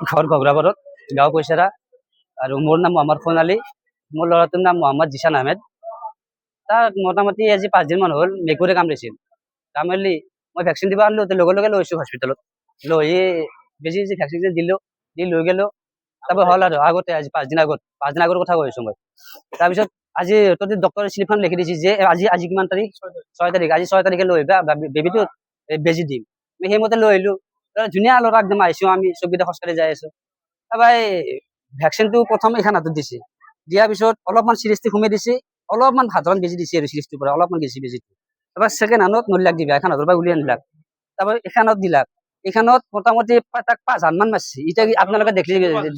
ঘৰ ঘগ্ৰাপাৰত, গাঁও কৈছেৰা। আৰু মোৰ নাম মোহাম্মদ সোণালী, মোৰ ল'ৰাটোৰ নাম মোহাম্মদ জিছান আহমেদ। তাক মোটামুটি আজি 5 দিনমান হ'ল মেকুৰে কামুৰিছিল। কামুৰিলি মই ভেকচিন দিব আনিলোঁ, লগে লগে লৈছোঁ হস্পিটেলত। লৈ বেজি ভেকচিন দিলোঁ, দি লৈ গ'লোঁ। তাৰপৰা হ'ল আৰু আগতে আজি 5 দিন আগৰ কথা কৈ আছোঁ মই। তাৰপিছত আজি সিহঁতৰ ডক্টৰে শ্লিপখন লিখি দিছে যে আজি কিমান তাৰিখ, 6 তাৰিখ, আজি 6 তাৰিখে লৈ আহিবা বেবীটো বেজি দিম। আমি সেইমতে লৈ আহিলোঁ। ধুনীয়া ল'ৰা একদম আহিছোঁ, আমি চকীতে খোজকাঢ়ি যাই আছোঁ। তাৰপৰা এই ভেকচিনটো প্ৰথম এইখন হাতত দিছে, দিয়াৰ পিছত অলপমান চিৰিজটো সোমাই দিছে, অলপমান সাধাৰণ বেজি দিছে আৰু চিৰিজটোৰ পৰা অলপমান গেছি বেজিটো। তাৰপৰা ছেকেণ্ড হানত নলিলাক দিবা, এখন হাতৰ পৰা উলিয়াই আনিলাক। তাৰপৰা এখানত দিলাক, এইখানত মোটামুটি তাক 5 হান মান মাৰছি। এতিয়া আপোনালোকে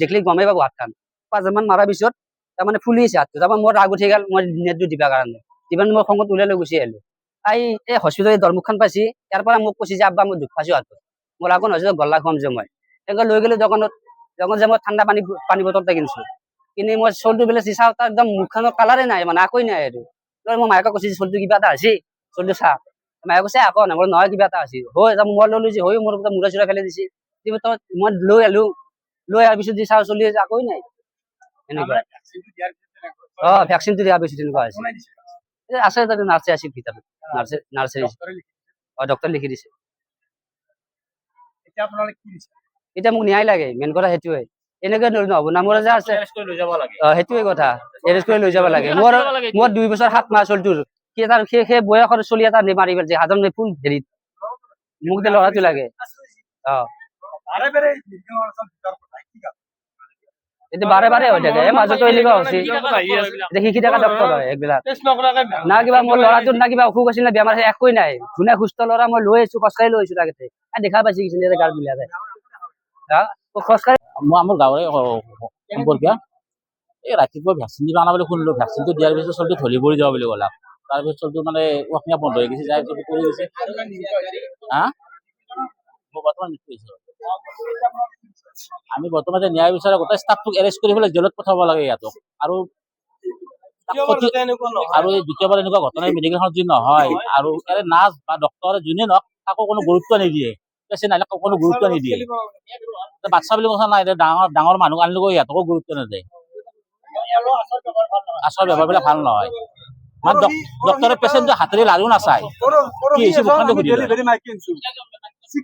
দেখলি গমেই পাব হাতখন। 5 হান মান মাৰাৰ পিছত তাৰমানে ফুলি আছে হাতটো। তাৰপৰা মোৰ ৰাগ উঠি গ'ল, মই নেটটো দিবৰ কাৰণে মই খঙত ওলাই লৈ গুচি আহিলোঁ। এই হস্পিটেলৰ দৰমুখখন পাইছি, ইয়াৰ পৰা মোক কৈছে যে আব্বা মই দুখ পাইছোঁ হাতত, মোৰ আকৌ নহয় গলা খুৱাম যে মই এনেকৈ লৈ গ'লোঁ দোকানত যে মই ঠাণ্ডা পানী বটল এটা কিনিছোঁ। কিনি মই চলটো বেলে চাওঁ, তাৰ একদম মুখখনৰ কালাৰে নাই, মানে একোৱেই নাই আৰু। মই মায়েকক কৈছোঁ চলটো কিবা এটা হৈছে, চলটো চা। মায়ে কৈছে আকৌ নহয় কিবা এটা আছিল। মই ল'লো যে মোৰ মূৰা চূৰা ফেলাই দিছে। মই লৈ আহিলোঁ, লৈ অহাৰ পিছত চাওঁ চলি আছে, একোৱেই নাই এনেকুৱা। ভেকচিনটো দিয়াৰ পিছত তেনেকুৱা হৈছে। আছে তাতে নাৰ্ছে আছিল ভিতৰত, নাৰ্ছে ডক্টৰে লিখি দিছে। এতিয়া মোক ন্যায় লাগে, মেইন কথা সেইটোৱে। এনেকে নহ'ব না, মোৰ যে আছে সেইটোৱে কথা, এৰেষ্ট কৰি লৈ যাব লাগে। মোৰ 2 বছৰ 7 মাহ চলটোৰ সেই বয়সৰ চলি এটা মাৰি পেলাইছে হাজন ফুল হেৰিত, মোক যে ল'ৰাটো লাগে। এতিয়া বাৰে বাৰে হৈ থাকে, মাজতো এনেকুৱা হৈছে। শিকি থকা ডক্টৰ হয় এইবিলাক না, কিবা মোৰ ল'ৰাটোৰ না কিবা অসুখ আছিল না বেমাৰ আছে, একোৱেই নাই। ধুনীয়া সুস্থ ল'ৰা, মই লৈ আহিছোঁ, খোজকাঢ়ি লৈ আহিছোঁ তাতে। দেখা পাইছে কিছু গাৰ বিলাকে খোজকাঢ়ি। মই আমাৰ গাঁৱৰে সম্পৰ্কীয়। এই ৰাতিপুৱা ভেকচিন দিব অনা বুলি শুনিলোঁ, ভেকচিনটো দিয়াৰ পিছত চলটো ঢলি পৰি যাব বুলি ক'লা। তাৰপিছত চলটো মানে অসমীয়া বন্ধ হৈ গৈছে, যাই পৰি গৈছে। মই বৰ্তমান মৃত্যু হৈছোঁ। আমি বৰ্তমান ন্যায় বিচাৰে গোটেই ষ্টাফটোক এৰেষ্ট কৰি পেলাই জেলত পঠাব লাগে ইয়াতো। আৰু এই দ্বিতীয়বাৰ এনেকুৱা ঘটনা মেডিকেলখনত যদি নহয়, আৰু ইয়াৰে নাৰ্ছ বা ডক্টৰে যোনে নহওক কাকো কোনো গুৰুত্ব নিদিয়ে, পেচেণ্ট আহিলে কোনো গুৰুত্ব নিদিয়ে। বাচ্ছা বুলি কথা নাই, ডাঙৰ মানুহ আনিলেও ইহঁতকো গুৰুত্ব নিদিয়ে। আচল ব্যৱহাৰবিলাক ভাল নহয়। মানে ডক্টৰে পেচেণ্টটো হাতেৰে লাৰিও নাচায়, কি হৈছে মুখখন সুধি লয়। কি